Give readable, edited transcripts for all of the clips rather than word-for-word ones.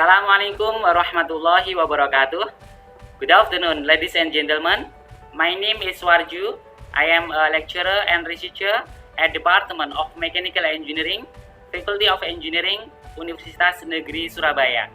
Assalamualaikum warahmatullahi wabarakatuh. Good afternoon, ladies and gentlemen. My name is Warju. I am a lecturer and researcher at Department of Mechanical Engineering, Faculty of Engineering, Universitas Negeri Surabaya.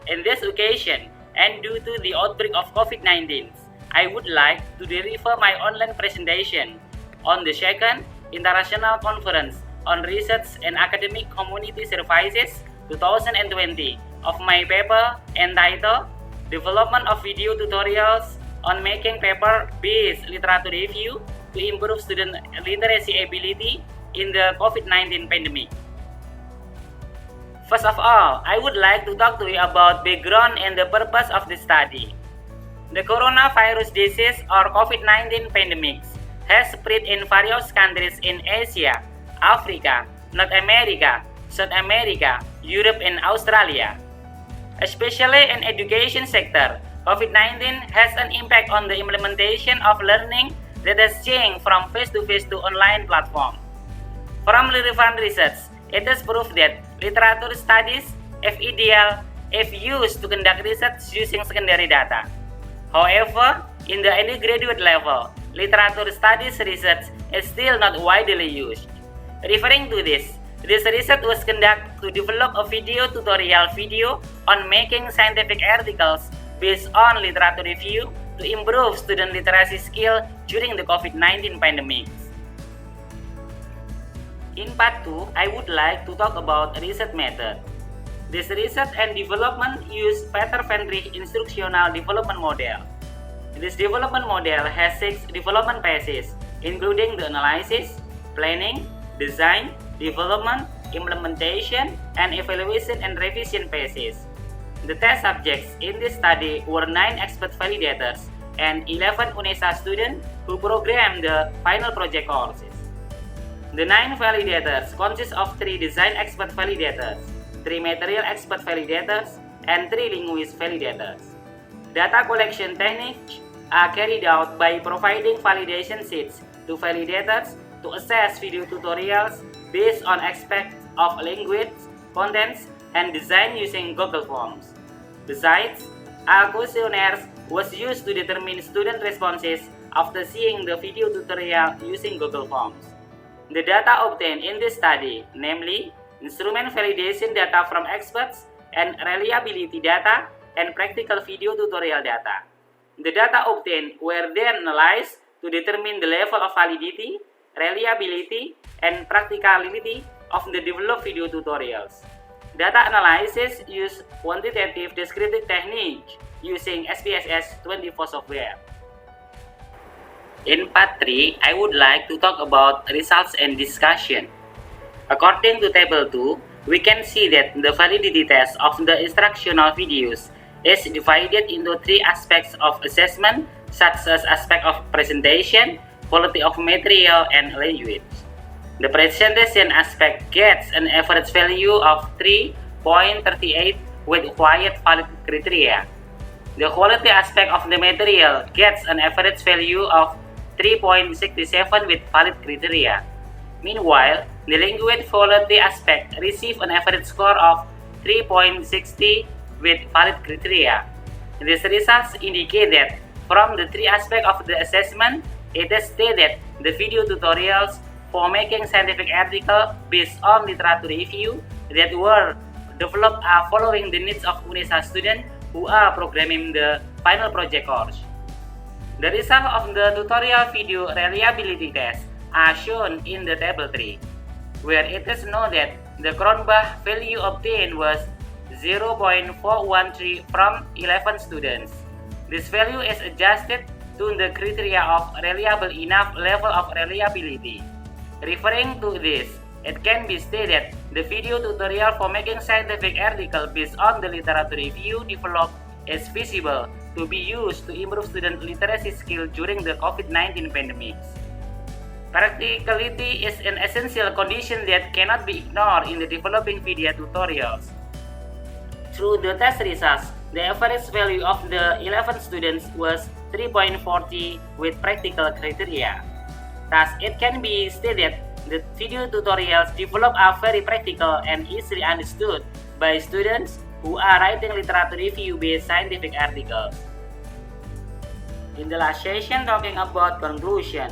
In this occasion, and due to the outbreak of COVID-19, I would like to deliver my online presentation on the second International Conference on Research and Academic Community Services 2020 of my paper entitled Development of Video Tutorials on Making Paper-Based Literature Review to Improve Student Literacy Ability in the COVID-19 Pandemic. First of all, I would like to talk to you about background and the purpose of the study. The coronavirus disease or COVID-19 pandemic has spread in various countries in Asia, Africa, North America, South America, Europe, and Australia. Especially in education sector, COVID-19 has an impact on the implementation of learning that has changed from face-to-face to online platform. From relevant research, it is proved that literature studies, if ideal, if used to conduct research using secondary data. However, in the undergraduate level, literature studies research is still not widely used. Referring to this research was conducted to develop a video tutorial video on making scientific articles based on literature review to improve student literacy skill during the COVID-19 pandemic. In part 2, I would like to talk about research method. This research and development use Peter Van Rijn instructional development model. This development model has 6 development phases, including the analysis, planning, design, development, implementation, and evaluation and revision phases. The test subjects in this study were 9 expert validators and 11 UNESA students who programmed the final project courses. The 9 validators consist of 3 design expert validators, 3 material expert validators, and 3 linguist validators. Data collection techniques are carried out by providing validation sheets to validators to assess video tutorials based on aspects of language, contents, and design using Google Forms. Besides, a questionnaire was used to determine student responses after seeing the video tutorial using Google Forms. The data obtained in this study, namely instrument validation data from experts and reliability data and practical video tutorial data. The data obtained were then analyzed to determine the level of validity, reliability, and practicality of the developed video tutorials. Data analysis use quantitative descriptive technique using SPSS 24 software. In part 3, I would like to talk about results and discussion. According to table 2, we can see that the validity test of the instructional videos is divided into 3 aspects of assessment, such as aspect of presentation, quality of material, and language. The presentation aspect gets an average value of 3.38 with required valid criteria. The quality aspect of the material gets an average value of 3.67 with valid criteria. Meanwhile, the language quality aspect received an average score of 3.60 with valid criteria. These results indicate that from the 3 aspects of the assessment, it is stated the video tutorials for making scientific articles based on literature review that were developed are following the needs of UNESA students who are programming the final project course. The result of the tutorial video reliability test are shown in the table 3, where it is known that the Cronbach value obtained was 0.413 from 11 students. This value is adjusted to the criteria of reliable enough level of reliability. Referring to this, it can be stated the video tutorial for making scientific article based on the literature review developed is feasible to be used to improve student literacy skill during the COVID-19 pandemic. Practicality is an essential condition that cannot be ignored in the developing video tutorials. Through the test results, the average value of the 11 students was 3.40 with practical criteria. Thus, it can be stated that video tutorials developed are very practical and easily understood by students who are writing literature review-based scientific articles. In the last session talking about conclusion,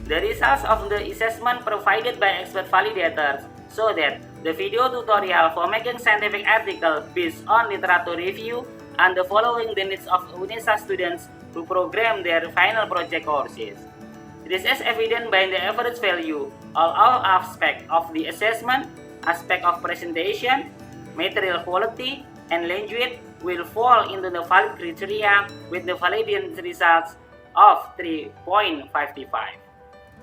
the results of the assessment provided by expert validators show that the video tutorial for making scientific article based on literature review and the following the needs of UNISA students to program their final project courses. This is evident by the average value of all aspects of the assessment, aspect of presentation, material quality, and language will fall into the valid criteria with the validation results of 3.55.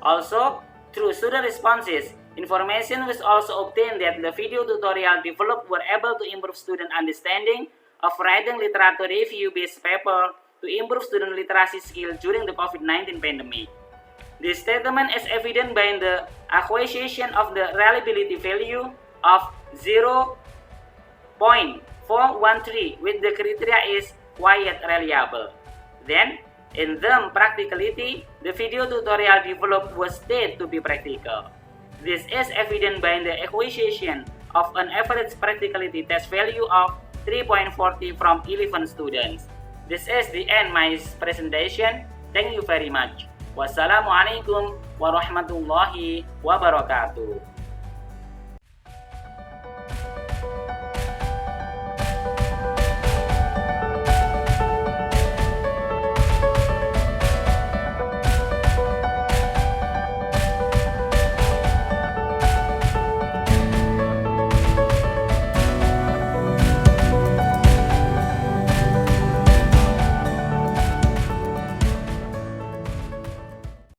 Also, through student responses, information was also obtained that the video tutorial developed were able to improve student understanding of writing literature review-based paper to improve student literacy skill during the COVID-19 pandemic. This statement is evident by the acquisition of the reliability value of 0.413 with the criteria is quite reliable. Then, in terms practicality, the video tutorial developed was stated to be practical. This is evident by the acquisition of an average practicality test value of 3.40 from 11 students. This is the end my presentation. Thank you very much. Wassalamualaikum warahmatullahi wabarakatuh.